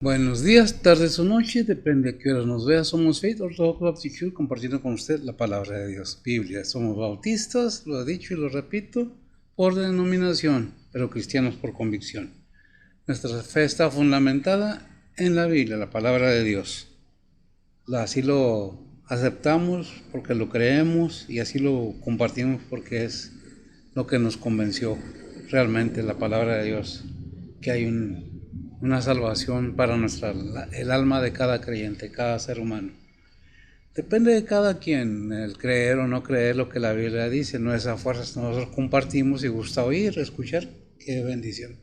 Buenos días, tardes o noches, depende a qué horas nos vea. Somos Faith Orthodox Baptist Church, compartiendo con usted la palabra de Dios, Biblia. Somos bautistas, lo he dicho y lo repito, por denominación, pero cristianos por convicción. Nuestra fe está fundamentada en la Biblia, la palabra de Dios. Así lo aceptamos porque lo creemos y así lo compartimos porque es lo que nos convenció realmente la palabra de Dios, que hay una salvación para el alma de cada creyente, cada ser humano. Depende de cada quien el creer o no creer lo que la Biblia dice, no es a fuerzas. Nosotros compartimos y gusta oír, escuchar, qué bendición.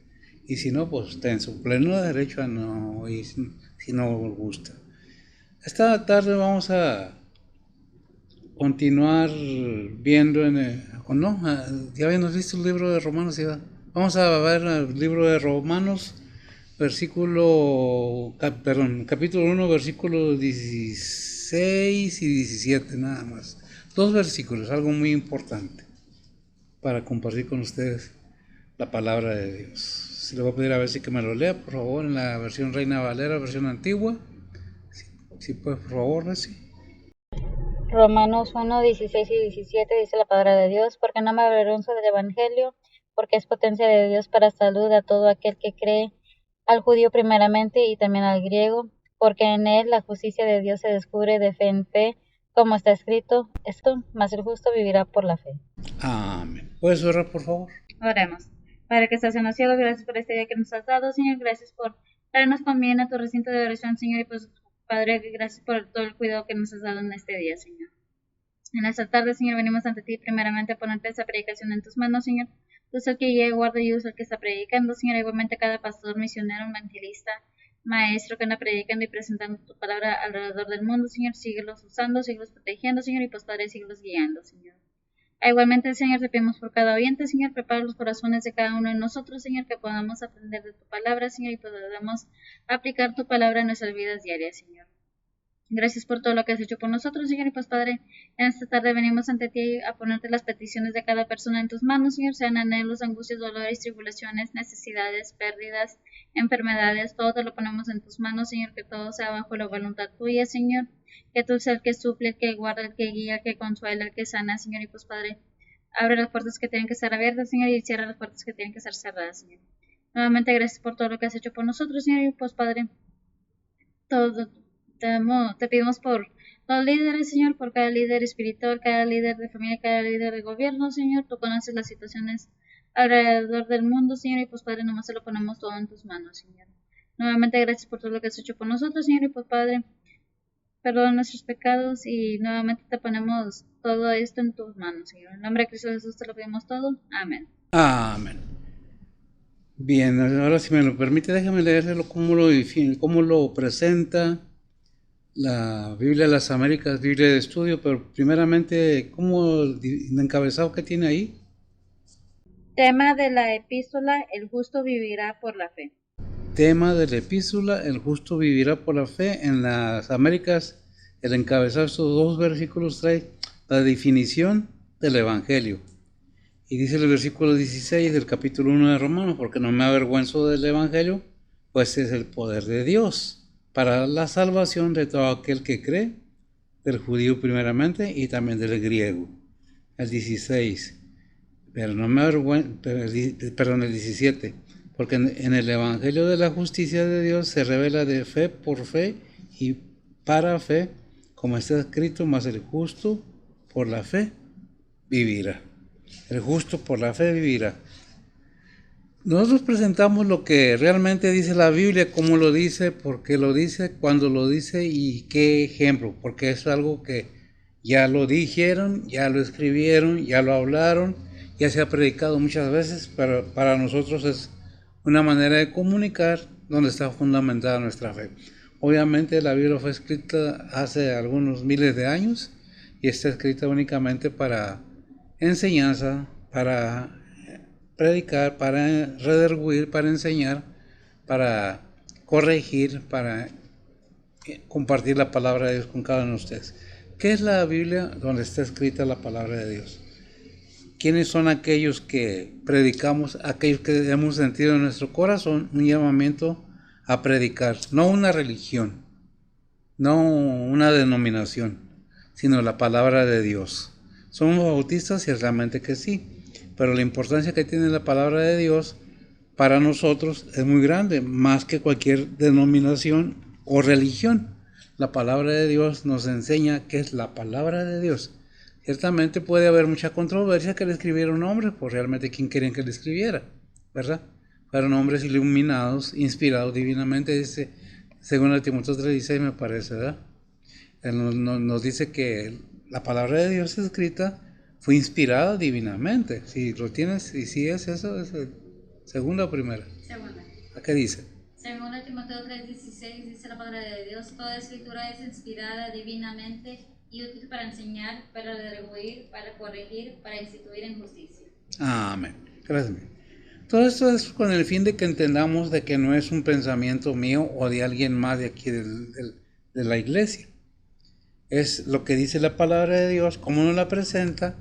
Y si no, pues está en su pleno derecho a no oír si no os gusta. Esta tarde vamos a continuar viendo ya habíamos visto el libro de Romanos. Vamos a ver el libro de Romanos, capítulo 1, versículos 16 y 17 nada más. 2 versículos, algo muy importante para compartir con ustedes la palabra de Dios. Si le voy a pedir a ver si que me lo lea, por favor, en la versión Reina Valera, versión antigua. Si puede, por favor, Nancy. Romanos 1, 16 y 17 dice la palabra de Dios: porque no me avergüenzo del Evangelio, porque es potencia de Dios para salud a todo aquel que cree, al judío primeramente y también al griego, porque en él la justicia de Dios se descubre de fe en fe, como está escrito, mas el justo vivirá por la fe. Amén. ¿Puedes orar, por favor? Oremos. Padre que estás en los cielos, gracias por este día que nos has dado, Señor, gracias por traernos con bien a tu recinto de oración, Señor, y pues Padre, gracias por todo el cuidado que nos has dado en este día, Señor. En esta tarde, Señor, venimos ante ti primeramente a ponerte esa predicación en tus manos, Señor. Tú sos el que guía, guarda y usa el que está predicando, Señor. Igualmente cada pastor, misionero, evangelista, maestro que anda predicando y presentando tu palabra alrededor del mundo, Señor. Síguelos usando, síguelos protegiendo, Señor, y pues Padre, síguelos guiando, Señor. Igualmente, Señor, te pedimos por cada oyente, Señor, prepara los corazones de cada uno de nosotros, Señor, que podamos aprender de tu palabra, Señor, y podamos aplicar tu palabra en nuestras vidas diarias, Señor. Gracias por todo lo que has hecho por nosotros, Señor, y pues Padre, en esta tarde venimos ante ti a ponerte las peticiones de cada persona en tus manos, Señor, sean anhelos, angustias, dolores, tribulaciones, necesidades, pérdidas, enfermedades, todo te lo ponemos en tus manos, Señor, que todo sea bajo la voluntad tuya, Señor, que tú seas el que suple, el que guarda, el que guía, el que consuela, el que sana, Señor, y pues Padre, abre las puertas que tienen que estar abiertas, Señor, y cierra las puertas que tienen que estar cerradas, Señor. Nuevamente, gracias por todo lo que has hecho por nosotros, Señor, y pues Padre, todo te pedimos por los líderes, Señor, por cada líder espiritual, cada líder de familia, cada líder de gobierno, Señor. Tú conoces las situaciones alrededor del mundo, Señor, y pues Padre, nomás se lo ponemos todo en tus manos, Señor. Nuevamente, gracias por todo lo que has hecho por nosotros, Señor, y pues Padre, perdona nuestros pecados y nuevamente te ponemos todo esto en tus manos, Señor. En nombre de Cristo Jesús te lo pedimos todo. Amén. Amén. Bien, ahora si me lo permite, déjame leerlo cómo lo define, cómo lo presenta la Biblia de las Américas, Biblia de estudio, pero primeramente, ¿cómo el encabezado que tiene ahí? Tema de la epístola: el justo vivirá por la fe. Tema de la epístola: el justo vivirá por la fe. En las Américas, el encabezado de estos 2 versículos trae la definición del Evangelio. Y dice el versículo 16 del capítulo 1 de Romanos: porque no me avergüenzo del Evangelio, pues es el poder de Dios para la salvación de todo aquel que cree, del judío primeramente y también del griego. El 16, pero no me avergüenzo, perdón, el 17, porque en el Evangelio de la justicia de Dios se revela de fe por fe y para fe, como está escrito: mas el justo por la fe vivirá. El justo por la fe vivirá. Nosotros presentamos lo que realmente dice la Biblia, cómo lo dice, por qué lo dice, cuándo lo dice y qué ejemplo, porque es algo que ya lo dijeron, ya lo escribieron, ya lo hablaron, ya se ha predicado muchas veces, pero para nosotros es una manera de comunicar donde está fundamentada nuestra fe. Obviamente la Biblia fue escrita hace algunos miles de años y está escrita únicamente para enseñanza, para predicar, para redarguir, para enseñar, para corregir, para compartir la palabra de Dios con cada uno de ustedes. ¿Qué es la Biblia? Donde está escrita la palabra de Dios. ¿Quiénes son aquellos que predicamos? Aquellos que hemos sentido en nuestro corazón un llamamiento a predicar, no una religión, no una denominación, sino la palabra de Dios. ¿Somos bautistas? Ciertamente que sí, pero la importancia que tiene la palabra de Dios para nosotros es muy grande, más que cualquier denominación o religión. La palabra de Dios nos enseña qué es la palabra de Dios. Ciertamente puede haber mucha controversia que le escribiera un hombre, pues realmente quién querían que le escribiera, ¿verdad? Fueron hombres iluminados, inspirados divinamente, dice, según Timoteo 3:16 me parece, ¿verdad? Él nos dice que la palabra de Dios escrita fue inspirada divinamente. Si lo tienes, y si es eso, es segunda o primera. Segunda. ¿A qué dice? Según Timoteo 3:16 dice la palabra de Dios, toda escritura es inspirada divinamente y útil para enseñar, para redarguir, para corregir, para instituir en justicia. Amén. Gracias. Todo esto es con el fin de que entendamos de que no es un pensamiento mío o de alguien más de aquí de la iglesia. Es lo que dice la palabra de Dios, cómo nos la presenta.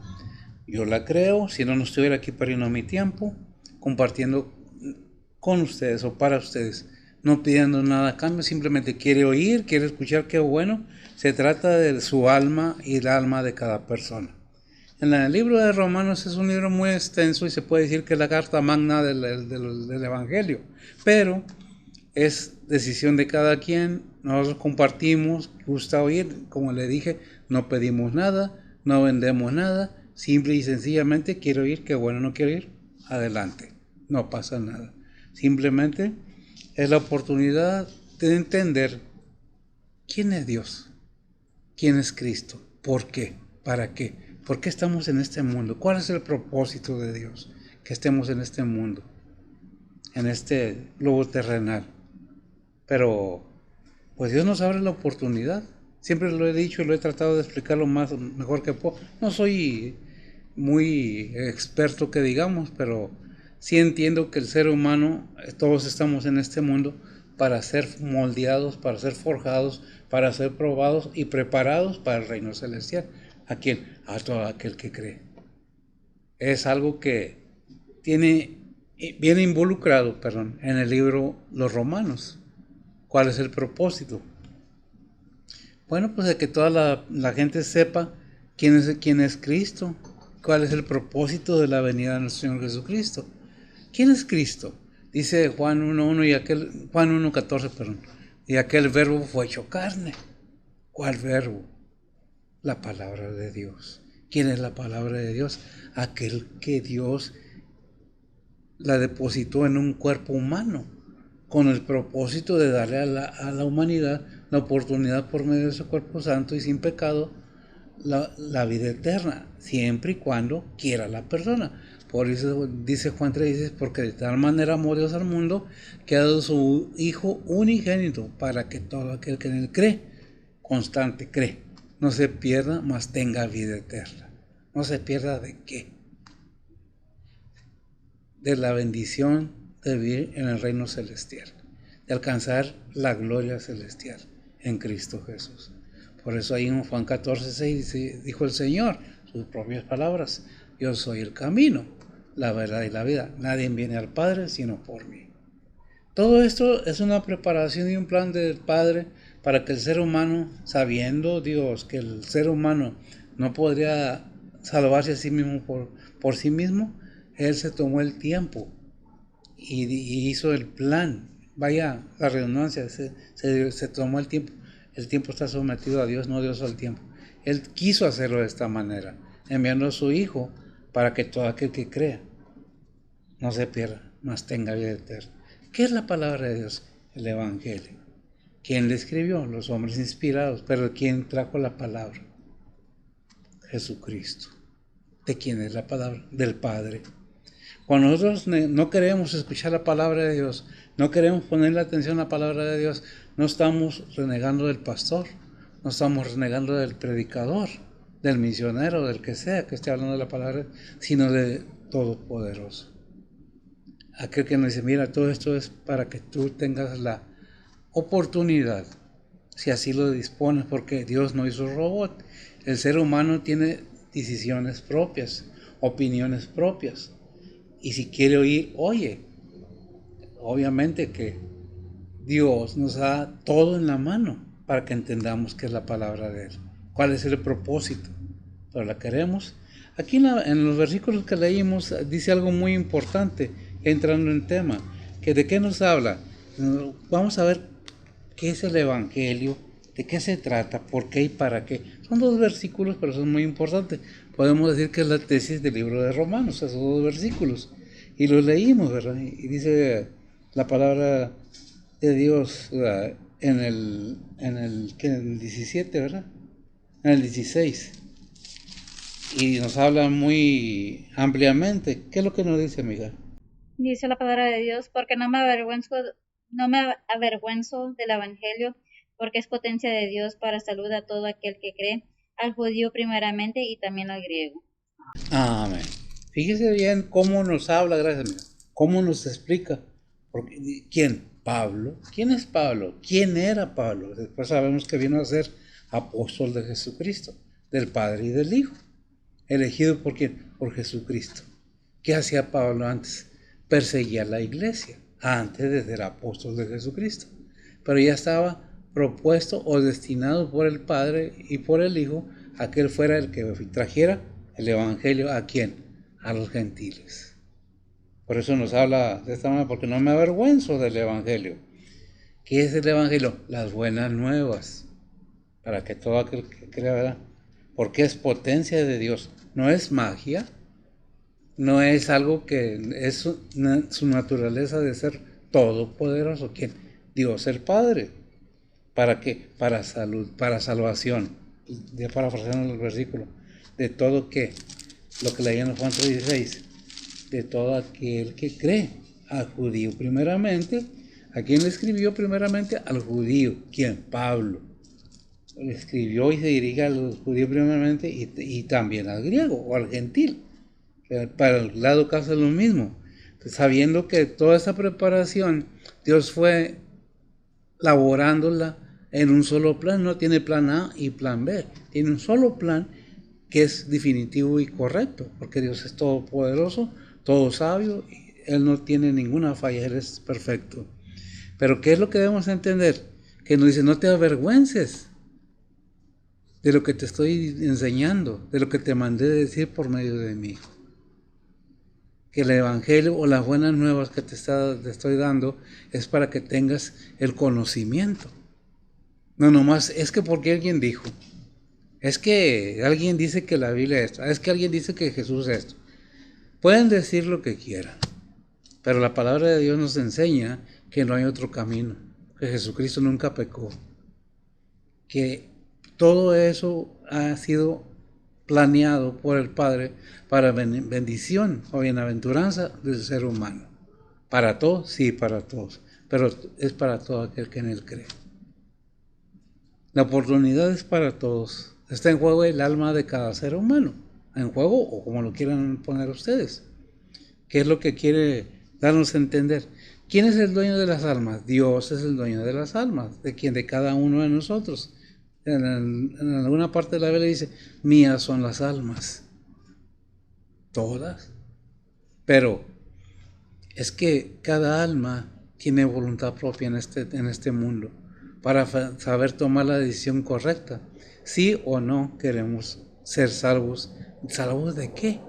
Yo la creo, si no estuviera aquí perdiendo mi tiempo, compartiendo con ustedes o para ustedes, no pidiendo nada a cambio, simplemente quiere oír, quiere escuchar, qué bueno. Se trata de su alma y el alma de cada persona. En el libro de Romanos es un libro muy extenso y se puede decir que es la carta magna del Evangelio, pero es decisión de cada quien. Nosotros compartimos, gusta oír, como le dije, no pedimos nada, no vendemos nada, simple y sencillamente quiero oír, qué bueno, no quiero ir, adelante, no pasa nada. Simplemente es la oportunidad de entender quién es Dios, quién es Cristo, por qué, para qué, por qué estamos en este mundo, cuál es el propósito de Dios, que estemos en este mundo, en este globo terrenal. Pero pues Dios nos abre la oportunidad. Siempre lo he dicho y lo he tratado de explicar lo mejor que puedo. No soy muy experto que digamos, pero sí entiendo que el ser humano, todos estamos en este mundo para ser moldeados, para ser forjados, para ser probados y preparados para el reino celestial. ¿A quién? A todo aquel que cree. Es algo que viene involucrado, en el libro Los Romanos. ¿Cuál es el propósito? Bueno, pues de que toda la gente sepa quién es Cristo, cuál es el propósito de la venida de nuestro Señor Jesucristo. ¿Quién es Cristo? Dice Juan 1:1 Juan 1:14, y aquel verbo fue hecho carne. ¿Cuál verbo? La palabra de Dios. ¿Quién es la palabra de Dios? Aquel que Dios la depositó en un cuerpo humano, con el propósito de darle a la humanidad la oportunidad por medio de su cuerpo santo y sin pecado la vida eterna, siempre y cuando quiera la persona. Por eso dice Juan 3:16, porque de tal manera amó Dios al mundo que ha dado su Hijo unigénito para que todo aquel que en él cree, constante cree, no se pierda, mas tenga vida eterna. ¿No se pierda de qué? De la bendición de vivir en el reino celestial, de alcanzar la gloria celestial en Cristo Jesús. Por eso ahí en Juan 14:6 dijo el Señor, sus propias palabras, yo soy el camino, la verdad y la vida. Nadie viene al Padre sino por mí. Todo esto es una preparación y un plan del Padre para que el ser humano, sabiendo Dios que el ser humano no podría salvarse a sí mismo por sí mismo, Él se tomó el tiempo y hizo el plan. Vaya la redundancia, se tomó el tiempo. El tiempo está sometido a Dios, no Dios al tiempo. Él quiso hacerlo de esta manera, enviando a su Hijo para que todo aquel que crea no se pierda, mas tenga vida eterna. ¿Qué es la palabra de Dios? El Evangelio. ¿Quién le escribió? Los hombres inspirados. Pero ¿quién trajo la palabra? Jesucristo. ¿De quién es la palabra? Del Padre. Cuando nosotros no queremos escuchar la palabra de Dios, no queremos ponerle atención a la palabra de Dios, no estamos renegando del pastor, no estamos renegando del predicador, del misionero, del que sea que esté hablando de la palabra, sino de Todopoderoso. Aquel que nos dice, mira, todo esto es para que tú tengas la oportunidad, si así lo dispones, porque Dios no hizo robot. El ser humano tiene decisiones propias, opiniones propias. Y si quiere oír, oye. Obviamente que Dios nos da todo en la mano para que entendamos qué es la palabra de Él, cuál es el propósito, pero la queremos. Aquí en los versículos que leímos dice algo muy importante, entrando en tema, que de qué nos habla. Vamos a ver qué es el Evangelio, de qué se trata, por qué y para qué. Son 2 versículos, pero son muy importantes. Podemos decir que es la tesis del libro de Romanos, esos 2 versículos. Y los leímos, ¿verdad? Y dice la palabra de Dios en el 17, ¿verdad? En el 16. Y nos habla muy ampliamente. ¿Qué es lo que nos dice, amiga? Dice la palabra de Dios, porque no me avergüenzo del Evangelio, porque es potencia de Dios para salud a todo aquel que cree, al judío primeramente y también al griego. Amén. Fíjese bien cómo nos habla, gracias, amiga. Cómo nos explica. ¿Quién? Pablo. ¿Quién es Pablo? ¿Quién era Pablo? Después sabemos que vino a ser apóstol de Jesucristo, del Padre y del Hijo. ¿Elegido por quién? Por Jesucristo. ¿Qué hacía Pablo antes? Perseguía a la iglesia, antes de ser apóstol de Jesucristo. Pero ya estaba propuesto o destinado por el Padre y por el Hijo a que él fuera el que trajera el Evangelio. ¿A quién? A los gentiles. Por eso nos habla de esta manera, porque no me avergüenzo del Evangelio. ¿Qué es el Evangelio? Las buenas nuevas, para que todo aquel que crea, ¿verdad? Porque es potencia de Dios, no es magia, no es algo que es su naturaleza de ser todopoderoso. ¿Quién? Dios el Padre. ¿Para qué? Para salud, para salvación. Ya parafraseando el versículo. ¿De todo qué? Lo que leía en Juan 3:16. De todo aquel que cree. Al judío primeramente. ¿A quién le escribió primeramente? Al judío. ¿Quién? Pablo. Le escribió y se dirige al judío primeramente y también al griego o al gentil. Para el lado caso es lo mismo. Entonces, sabiendo que toda esa preparación Dios fue laborándola en un solo plan, no tiene plan A y plan B, tiene un solo plan que es definitivo y correcto, porque Dios es todopoderoso, todo sabio, y Él no tiene ninguna falla, Él es perfecto. Pero ¿qué es lo que debemos entender? Que nos dice, no te avergüences de lo que te estoy enseñando, de lo que te mandé decir por medio de mí. Que el Evangelio o las buenas nuevas que te estoy dando es para que tengas el conocimiento. No nomás, es que porque alguien dijo, es que alguien dice que la Biblia es esto, es que alguien dice que Jesús es esto. Pueden decir lo que quieran, pero la palabra de Dios nos enseña que no hay otro camino, que Jesucristo nunca pecó, que todo eso ha sido planeado por el Padre para bendición o bienaventuranza del ser humano. ¿Para todos? Sí, para todos, pero es para todo aquel que en Él cree. La oportunidad es para todos. Está en juego el alma de cada ser humano. En juego, o como lo quieran poner ustedes. ¿Qué es lo que quiere darnos a entender? ¿Quién es el dueño de las almas? Dios es el dueño de las almas. ¿De quién? De cada uno de nosotros. En alguna parte de la Biblia dice, mías son las almas. Todas. Pero es que cada alma tiene voluntad propia en este mundo para saber tomar la decisión correcta. Sí o no queremos ser salvos. ¿Salvos de qué?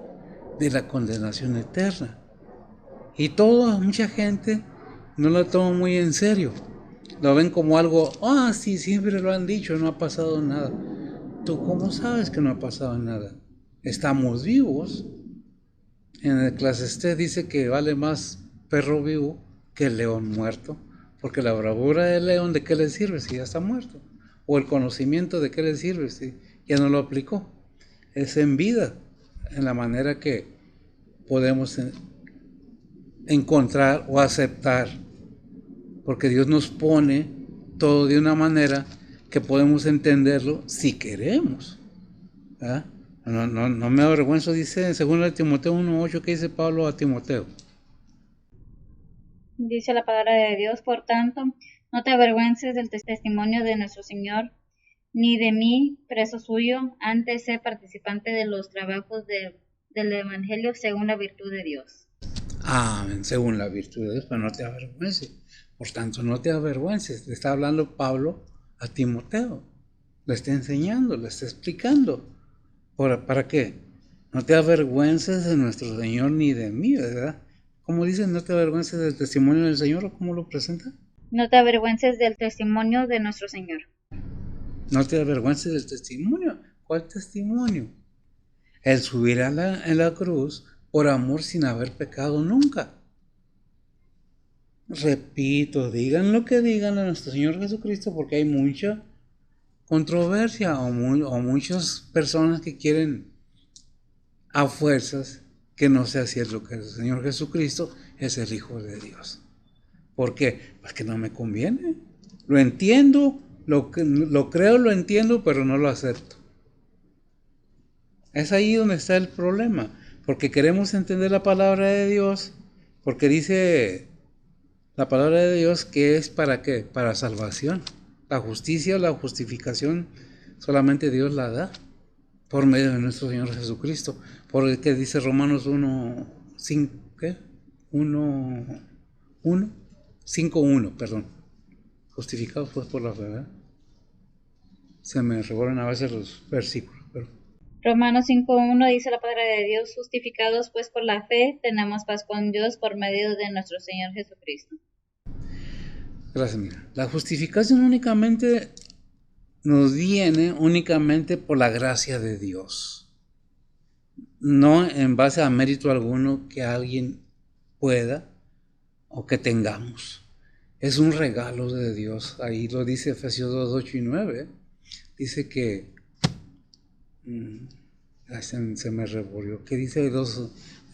De la condenación eterna. Y mucha gente no lo toma muy en serio. Lo ven como algo, sí, siempre lo han dicho, no ha pasado nada. ¿Tú cómo sabes que no ha pasado nada? Estamos vivos. En el Eclesiastés dice que vale más perro vivo que el león muerto, porque la bravura del león, ¿de qué le sirve si ya está muerto? O el conocimiento, ¿de qué le sirve si ya no lo aplicó? Es en vida, en la manera que podemos encontrar o aceptar, porque Dios nos pone todo de una manera que podemos entenderlo si queremos. ¿Verdad? No me avergüenzo, dice en 2 Timoteo 1:8, que dice Pablo a Timoteo. Dice la palabra de Dios, por tanto, no te avergüences del testimonio de nuestro Señor, ni de mí, preso suyo, antes sé participante de los trabajos del Evangelio según la virtud de Dios. Amén, según la virtud de Dios, pero no te avergüences. Por tanto, no te avergüences. Le está hablando Pablo a Timoteo. Le está enseñando, le está explicando. ¿Para qué? No te avergüences de nuestro Señor ni de mí, ¿verdad? ¿Cómo dice? No te avergüences del testimonio del Señor, ¿o cómo lo presenta? No te avergüences del testimonio de nuestro Señor. No te avergüences del testimonio. ¿Cuál testimonio? El subir en la cruz por amor sin haber pecado nunca. Repito, digan lo que digan a nuestro Señor Jesucristo, porque hay mucha controversia o muchas personas que quieren a fuerzas que no sea cierto que el Señor Jesucristo es el Hijo de Dios. ¿Por qué? Pues que no me conviene. Lo entiendo, lo creo, lo entiendo, pero no lo acepto. Es ahí donde está el problema, porque queremos entender la palabra de Dios, porque dice la palabra de Dios que es para qué, para salvación. La justicia, la justificación, solamente Dios la da por medio de nuestro Señor Jesucristo. Por el que dice Romanos 1, 5, ¿qué? 1, 1, 5, 1, perdón. Justificados pues por la fe, ¿verdad? Se me revuelven a veces los versículos, pero Romanos 5:1 dice la palabra de Dios, justificados pues por la fe, tenemos paz con Dios por medio de nuestro Señor Jesucristo. gracias, mira. La justificación únicamente nos viene únicamente por la gracia de Dios. No en base a mérito alguno que alguien pueda o que tengamos. Es un regalo de Dios. Ahí lo dice Efesios 2, 8 y 9. Dice que se me revolvió. ¿Qué dice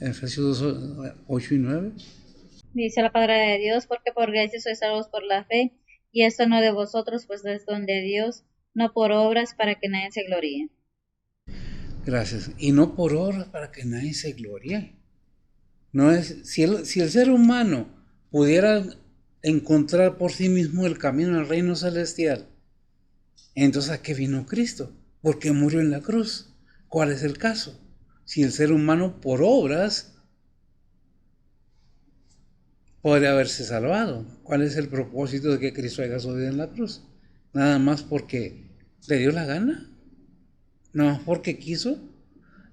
Efesios 2, 8 y 9? Dice la palabra de Dios, porque por gracia sois salvos por la fe, y esto no de vosotros, pues es don de Dios, no por obras para que nadie se gloríe. Gracias. Y no por obras para que nadie se gloríe. No es, si el ser humano pudiera encontrar por sí mismo el camino al reino celestial, entonces ¿a qué vino Cristo? ¿Por qué murió en la cruz? ¿Cuál es el caso? Si el ser humano por obras podría haberse salvado, ¿cuál es el propósito de que Cristo haya subido en la cruz? Nada más porque le dio la gana, nada más porque quiso.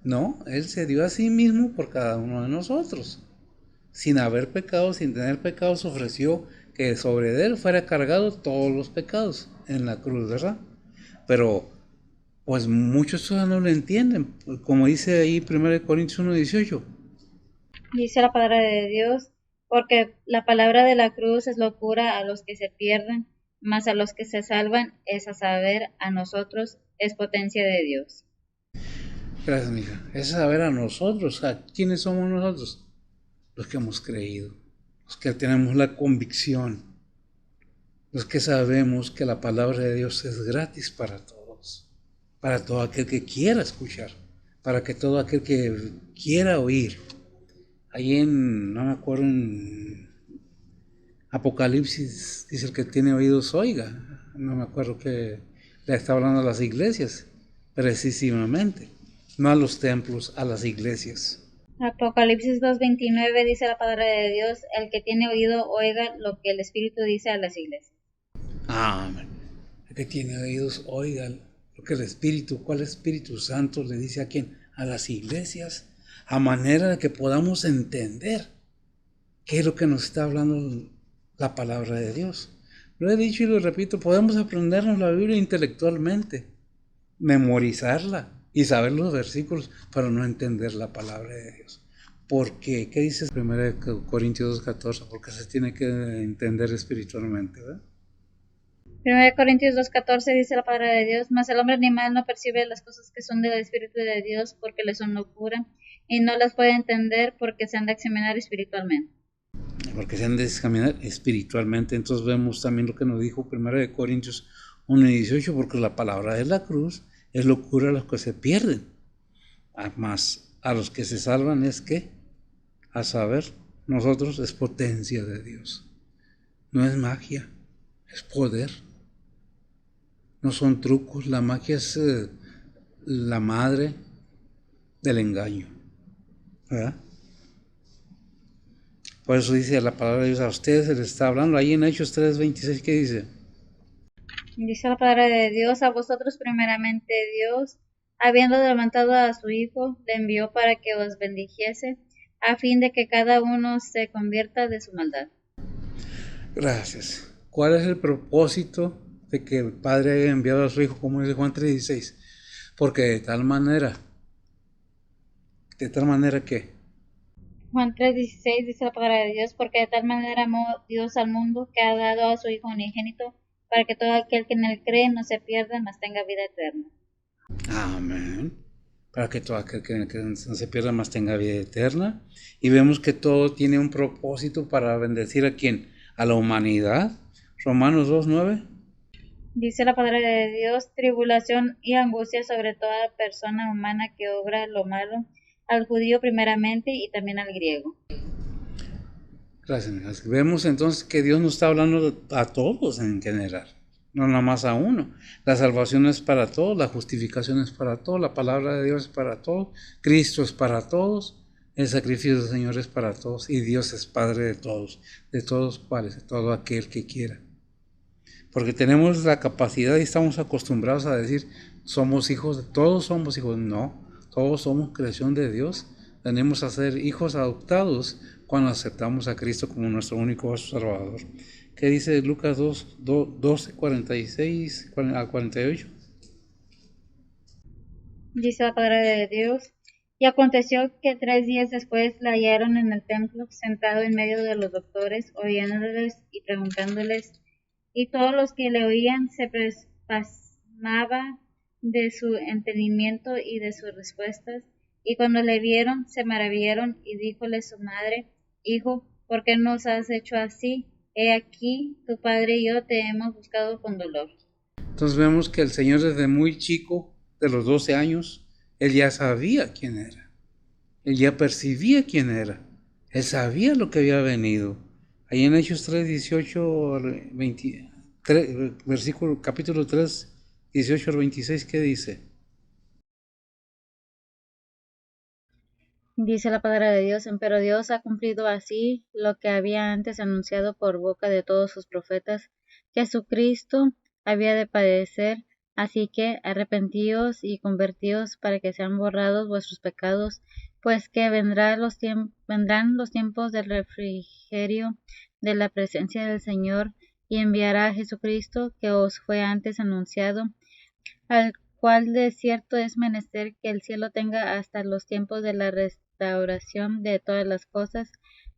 No, Él se dio a sí mismo por cada uno de nosotros. Sin haber pecado, sin tener pecados, ofreció que sobre Él fuera cargado todos los pecados en la cruz, ¿verdad? Pero pues muchos todavía no lo entienden, como dice ahí 1 Corintios 1:18. Dice la palabra de Dios, porque la palabra de la cruz es locura a los que se pierden, mas a los que se salvan, es a saber, a nosotros, es potencia de Dios. Gracias, mija. Es saber a nosotros, ¿a quiénes somos nosotros? Los que hemos creído, los que tenemos la convicción, los que sabemos que la palabra de Dios es gratis para todos, para todo aquel que quiera escuchar, para que todo aquel que quiera oír. Ahí no me acuerdo, en Apocalipsis dice el que tiene oídos oiga. No me acuerdo que le está hablando a las iglesias, precisamente, no a los templos, a las iglesias. Apocalipsis 2:29 dice la palabra de Dios, el que tiene oído oiga lo que el Espíritu dice a las iglesias. Amén. El que tiene oídos oiga lo que el Espíritu, ¿cuál Espíritu Santo le dice a quién? A las iglesias, a manera de que podamos entender qué es lo que nos está hablando la palabra de Dios. Lo he dicho y lo repito, podemos aprendernos la Biblia intelectualmente, memorizarla y saber los versículos, pero no entender la palabra de Dios. ¿Por qué? ¿Qué dice 1 Corintios 2:14? Porque se tiene que entender espiritualmente, ¿verdad? 1 Corintios 2:14 dice la palabra de Dios, mas el hombre animal no percibe las cosas que son del Espíritu de Dios porque le son locura, y no las puede entender porque se han de examinar espiritualmente. Porque se han de examinar espiritualmente. Entonces vemos también lo que nos dijo 1 Corintios 1:18, porque la palabra de la cruz es locura a los que se pierden, más a los que se salvan es que, a saber, nosotros es potencia de Dios, no es magia, es poder, no son trucos. La magia es la madre del engaño, ¿verdad? Por eso dice la palabra de Dios, a ustedes se les está hablando. Ahí en Hechos 3:26, ¿qué dice? Dice la palabra de Dios: a vosotros primeramente Dios, habiendo levantado a su Hijo, le envió para que os bendijese, a fin de que cada uno se convierta de su maldad. Gracias. ¿Cuál es el propósito de que el Padre haya enviado a su Hijo, como dice Juan 3:16? Porque ¿de tal manera qué? Juan 3:16 dice la palabra de Dios: porque de tal manera amó Dios al mundo, que ha dado a su Hijo unigénito, para que todo aquel que en él cree no se pierda, mas tenga vida eterna. Amén. Para que todo aquel que no se pierda, más tenga vida eterna. Y vemos que todo tiene un propósito para bendecir a quién, a la humanidad. Romanos 2:9. Dice la palabra de Dios: tribulación y angustia sobre toda persona humana que obra lo malo, al judío primeramente y también al griego. Gracias. Vemos entonces que Dios nos está hablando a todos en general, no nada más a uno. La salvación es para todos, la justificación es para todos, la palabra de Dios es para todos, Cristo es para todos, el sacrificio del Señor es para todos y Dios es Padre de todos cuales, de todo aquel que quiera. Porque tenemos la capacidad y estamos acostumbrados a decir, somos hijos, todos somos hijos. No, todos somos creación de Dios. Tenemos a ser hijos adoptados cuando aceptamos a Cristo como nuestro único Salvador. ¿Qué dice Lucas 12, 46 a 48? Dice la palabra de Dios: y aconteció que 3 días después la hallaron en el templo, sentado en medio de los doctores, oyéndoles y preguntándoles, y todos los que le oían se pasmaban de su entendimiento y de sus respuestas, y cuando le vieron se maravillaron, y díjole su madre: Hijo, ¿por qué nos has hecho así? He aquí, tu padre y yo te hemos buscado con dolor. Entonces vemos que el Señor desde muy chico, de los 12 años, Él ya sabía quién era. Él ya percibía quién era. Él sabía lo que había venido. Ahí en Hechos 3, 18, 23, versículo, capítulo 3, 18 al 26, ¿qué dice? Dice la palabra de Dios: pero Dios ha cumplido así lo que había antes anunciado por boca de todos sus profetas, que Jesucristo había de padecer. Así que arrepentíos y convertíos para que sean borrados vuestros pecados, pues que vendrán los tiempos del refrigerio de la presencia del Señor, y enviará a Jesucristo, que os fue antes anunciado, al cual de cierto es menester que el cielo tenga hasta los tiempos de la restauración de todas las cosas,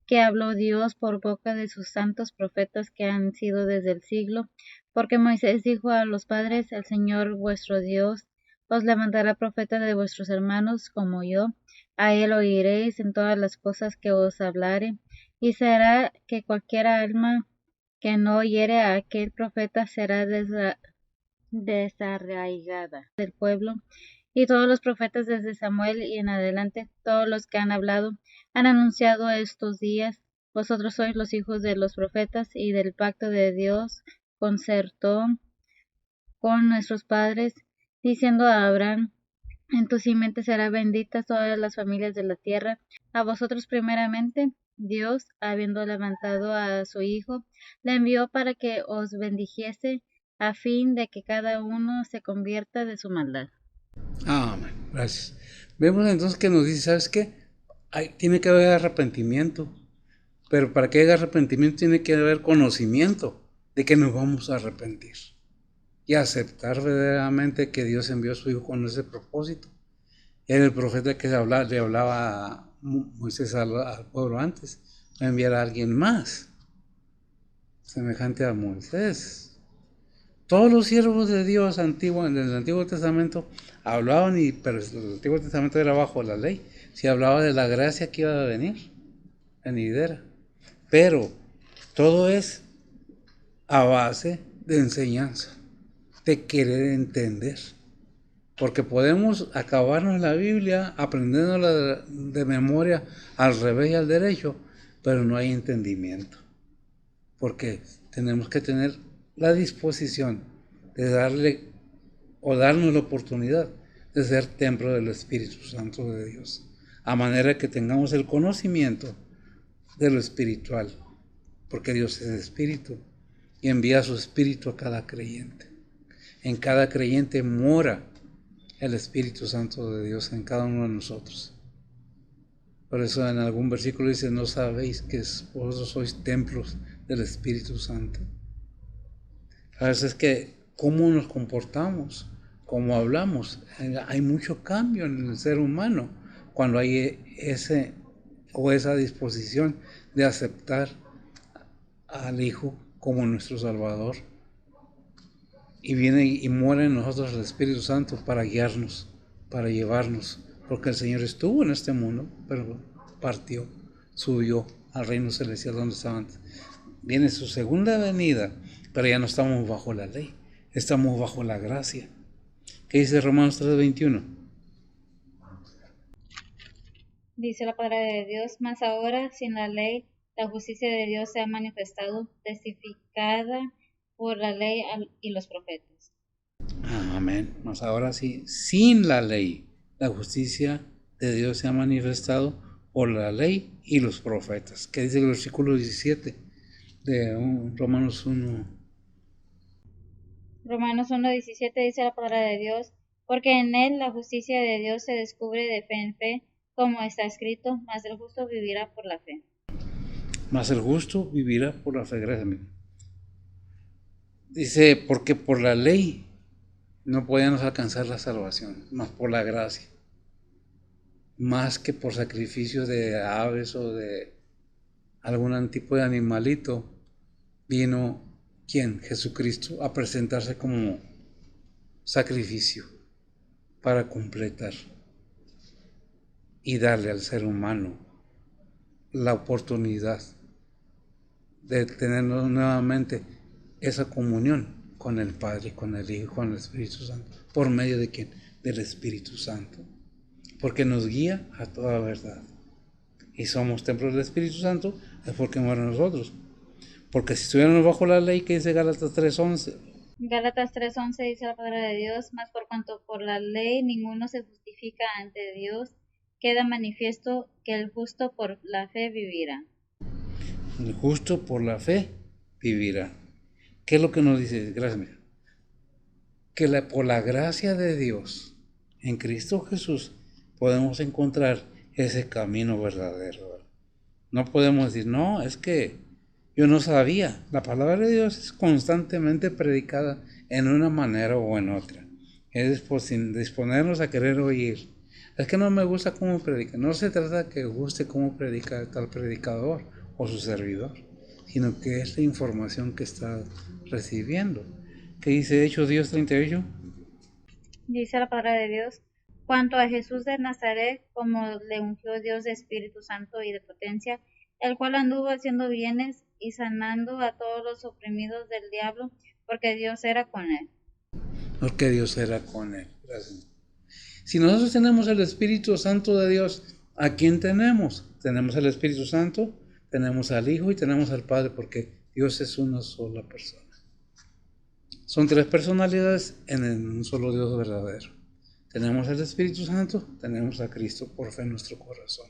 que habló Dios por boca de sus santos profetas que han sido desde el siglo, porque Moisés dijo a los padres: el Señor vuestro Dios os levantará profeta de vuestros hermanos como yo, a él oiréis en todas las cosas que os hablare, y será que cualquier alma que no oyere a aquel profeta será desarraigada del pueblo. Y todos los profetas desde Samuel y en adelante, todos los que han hablado, han anunciado estos días. Vosotros sois los hijos de los profetas y del pacto de Dios concertó con nuestros padres, diciendo a Abraham: en tu simiente será benditas todas las familias de la tierra. A vosotros primeramente, Dios, habiendo levantado a su Hijo, le envió para que os bendijese, a fin de que cada uno se convierta de su maldad. Amén. Gracias. Vemos entonces que nos dice, ¿sabes qué? Tiene que haber arrepentimiento. Pero para que haya arrepentimiento tiene que haber conocimiento de que nos vamos a arrepentir. Y aceptar verdaderamente que Dios envió a su Hijo con ese propósito. Era el profeta que le hablaba a Moisés al pueblo antes. Va a enviar a alguien más, semejante a Moisés. Todos los siervos de Dios en el Antiguo Testamento hablaban, pero el Antiguo Testamento era bajo la ley. Se hablaba de la gracia que iba a venir, venidera. Pero todo es a base de enseñanza, de querer entender. Porque podemos acabarnos la Biblia aprendiéndola de memoria al revés y al derecho, pero no hay entendimiento. Porque tenemos que tener la disposición de darle o darnos la oportunidad de ser templo del Espíritu Santo de Dios, a manera que tengamos el conocimiento de lo espiritual, porque Dios es espíritu y envía su espíritu a cada creyente. En cada creyente mora el Espíritu Santo de Dios en cada uno de nosotros. Por eso en algún versículo dice, ¿no sabéis que vosotros sois templos del Espíritu Santo? A veces que cómo nos comportamos, cómo hablamos, hay mucho cambio en el ser humano cuando hay esa disposición de aceptar al Hijo como nuestro Salvador. Y viene y muere en nosotros el Espíritu Santo para guiarnos, para llevarnos, porque el Señor estuvo en este mundo, pero partió, subió al reino celestial donde estaba antes. Viene su segunda venida, pero ya no estamos bajo la ley, estamos bajo la gracia. ¿Qué dice Romanos 3:21? Dice la palabra de Dios, mas ahora sin la ley, la justicia de Dios se ha manifestado, testificada por la ley y los profetas. Amén. Mas ahora sí, sin la ley, la justicia de Dios se ha manifestado por la ley y los profetas. ¿Qué dice el versículo 17 de Romanos 1? Romanos 1:17 dice la palabra de Dios, porque en él la justicia de Dios se descubre de fe en fe, como está escrito, mas el justo vivirá por la fe. Mas el justo vivirá por la fe. Gracias, amigo. Dice, porque por la ley no podíamos alcanzar la salvación, más por la gracia. Más que por sacrificio de aves o de algún tipo de animalito, vino ¿quién? Jesucristo a presentarse como sacrificio para completar y darle al ser humano la oportunidad de tener nuevamente esa comunión con el Padre, con el Hijo, con el Espíritu Santo. ¿Por medio de quién? Del Espíritu Santo. Porque nos guía a toda verdad. Y somos templos del Espíritu Santo, es porque muere en nosotros. Porque si estuviéramos bajo la ley, ¿qué dice Gálatas 3:11? Gálatas 3:11 dice la palabra de Dios, mas por cuanto por la ley ninguno se justifica ante Dios, queda manifiesto que el justo por la fe vivirá. El justo por la fe vivirá. ¿Qué es lo que nos dice? Gracias. Que por la gracia de Dios en Cristo Jesús podemos encontrar ese camino verdadero. No podemos decir, no, es que yo no sabía. La palabra de Dios es constantemente predicada en una manera o en otra. Es sin disponernos a querer oír. Es que no me gusta cómo predica. No se trata de que guste cómo predica tal predicador o su servidor, sino que es la información que está recibiendo. ¿Qué dice Hechos 10:38? Dice la palabra de Dios, cuanto a Jesús de Nazaret, como le ungió Dios de Espíritu Santo y de potencia, el cual anduvo haciendo bienes y sanando a todos los oprimidos del diablo, porque Dios era con él. Porque Dios era con él. Gracias. Si nosotros tenemos el Espíritu Santo de Dios, ¿a quién tenemos? Tenemos el Espíritu Santo, tenemos al Hijo y tenemos al Padre, porque Dios es una sola persona. Son tres personalidades en un solo Dios verdadero. Tenemos el Espíritu Santo, tenemos a Cristo por fe en nuestro corazón.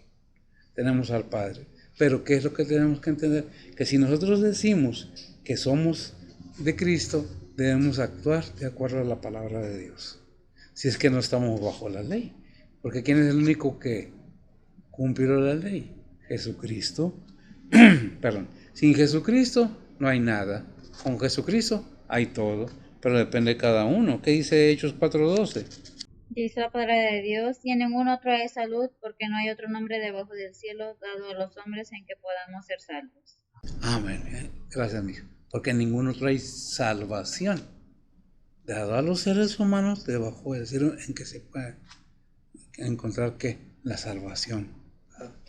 Tenemos al Padre. Pero ¿qué es lo que tenemos que entender? Que si nosotros decimos que somos de Cristo, debemos actuar de acuerdo a la palabra de Dios. Si es que no estamos bajo la ley. Porque ¿quién es el único que cumplió la ley? Jesucristo. Perdón. Sin Jesucristo no hay nada. Con Jesucristo hay todo. Pero depende de cada uno. ¿Qué dice Hechos 4:12? Dice la palabra de Dios, y en ningún otro hay salud, porque no hay otro nombre debajo del cielo dado a los hombres en que podamos ser salvos. Amén. Gracias, amigo. Porque en ningún otro hay salvación dado a los seres humanos debajo del cielo en que se puede encontrar que la salvación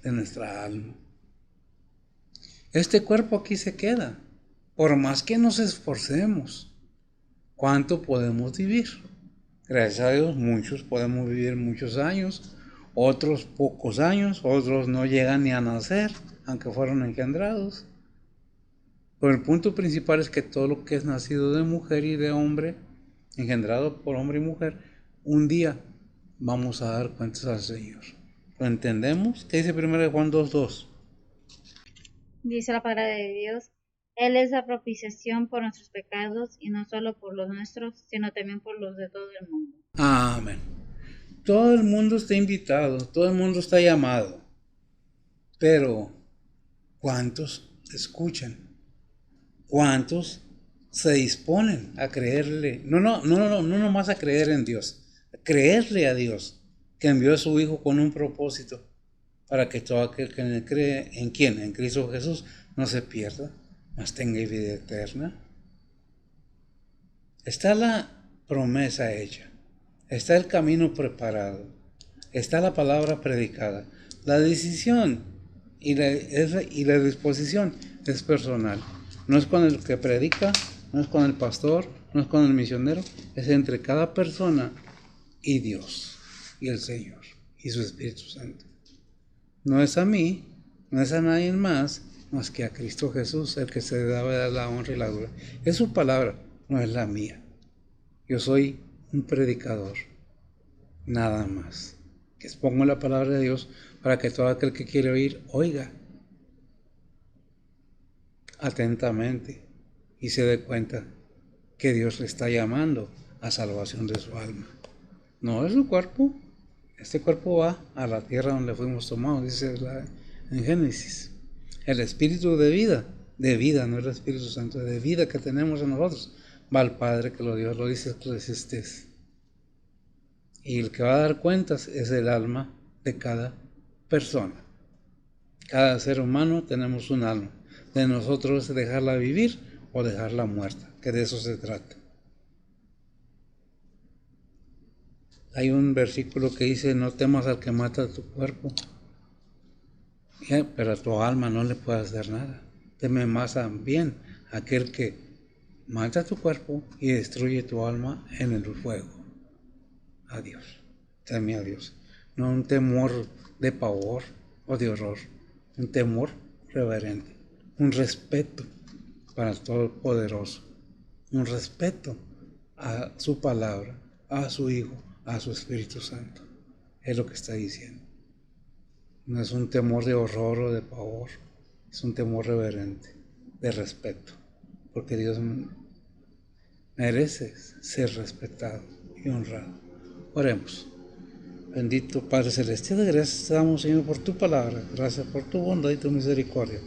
de nuestra alma. Este cuerpo aquí se queda. Por más que nos esforcemos, ¿cuánto podemos vivir? Gracias a Dios, muchos podemos vivir muchos años, otros pocos años, otros no llegan ni a nacer, aunque fueron engendrados. Pero el punto principal es que todo lo que es nacido de mujer y de hombre, engendrado por hombre y mujer, un día vamos a dar cuentas al Señor. ¿Lo entendemos? ¿Qué dice 1 Juan 2:2? Dice la palabra de Dios, Él es la propiciación por nuestros pecados, y no solo por los nuestros, sino también por los de todo el mundo. Amén. Todo el mundo está invitado, todo el mundo está llamado, pero ¿cuántos escuchan? ¿Cuántos se disponen a creerle? No nomás a creer en Dios, a creerle a Dios, que envió a su Hijo con un propósito, para que todo aquel que le cree, ¿en quién? En Cristo Jesús, no se pierda, mas tenga vida eterna. Está la promesa hecha, está el camino preparado, está la palabra predicada. La decisión y la disposición es personal. No es con el que predica, no es con el pastor, no es con el misionero, es entre cada persona y Dios, y el Señor, y su Espíritu Santo. No es a mí, no es a nadie más que a Cristo Jesús, el que se debe dar la honra y la gloria. Es su palabra, no es la mía. Yo soy un predicador, nada más, que expongo la palabra de Dios para que todo aquel que quiere oír, oiga atentamente y se dé cuenta que Dios le está llamando a salvación de su alma. No es su cuerpo. Este cuerpo va a la tierra donde fuimos tomados, dice en Génesis. El espíritu de vida, no el Espíritu Santo, de vida que tenemos en nosotros, va al Padre que lo dio, lo dice Eclesiastés. Y el que va a dar cuentas es el alma de cada persona. Cada ser humano tenemos un alma. De nosotros es dejarla vivir o dejarla muerta, que de eso se trata. Hay un versículo que dice, no temas al que mata tu cuerpo, pero a tu alma no le puedes hacer nada. Teme más bien a aquel que mata tu cuerpo y destruye tu alma en el fuego. A Dios, teme a Dios. No un temor de pavor o de horror, un temor reverente, un respeto para el Todopoderoso, un respeto a su palabra, a su Hijo, a su Espíritu Santo. Es lo que está diciendo. No es un temor de horror o de pavor, es un temor reverente, de respeto, porque Dios merece ser respetado y honrado. Oremos. Bendito Padre Celestial, gracias te damos, Señor, por tu palabra, gracias por tu bondad y tu misericordia.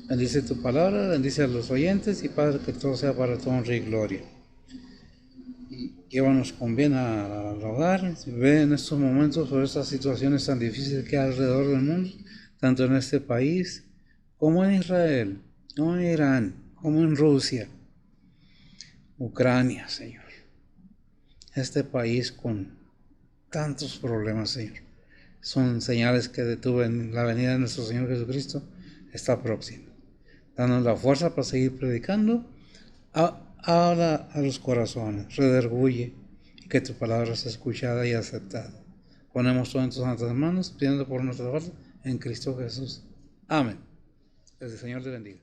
Bendice tu palabra, bendice a los oyentes y Padre, que todo sea para tu honra y gloria. Y llévanos con bien al hogar, ve en estos momentos sobre estas situaciones tan difíciles que hay alrededor del mundo, tanto en este país como en Israel, como en Irán, como en Rusia, Ucrania, Señor. Este país con tantos problemas, Señor. Son señales que detuven la venida de nuestro Señor Jesucristo está próxima. Danos la fuerza para seguir predicando. Habla a los corazones, redarguye y que tu palabra sea escuchada y aceptada. Ponemos todo en tus santas manos, pidiendo por nuestra fuerza en Cristo Jesús. Amén. Que el Señor te bendiga.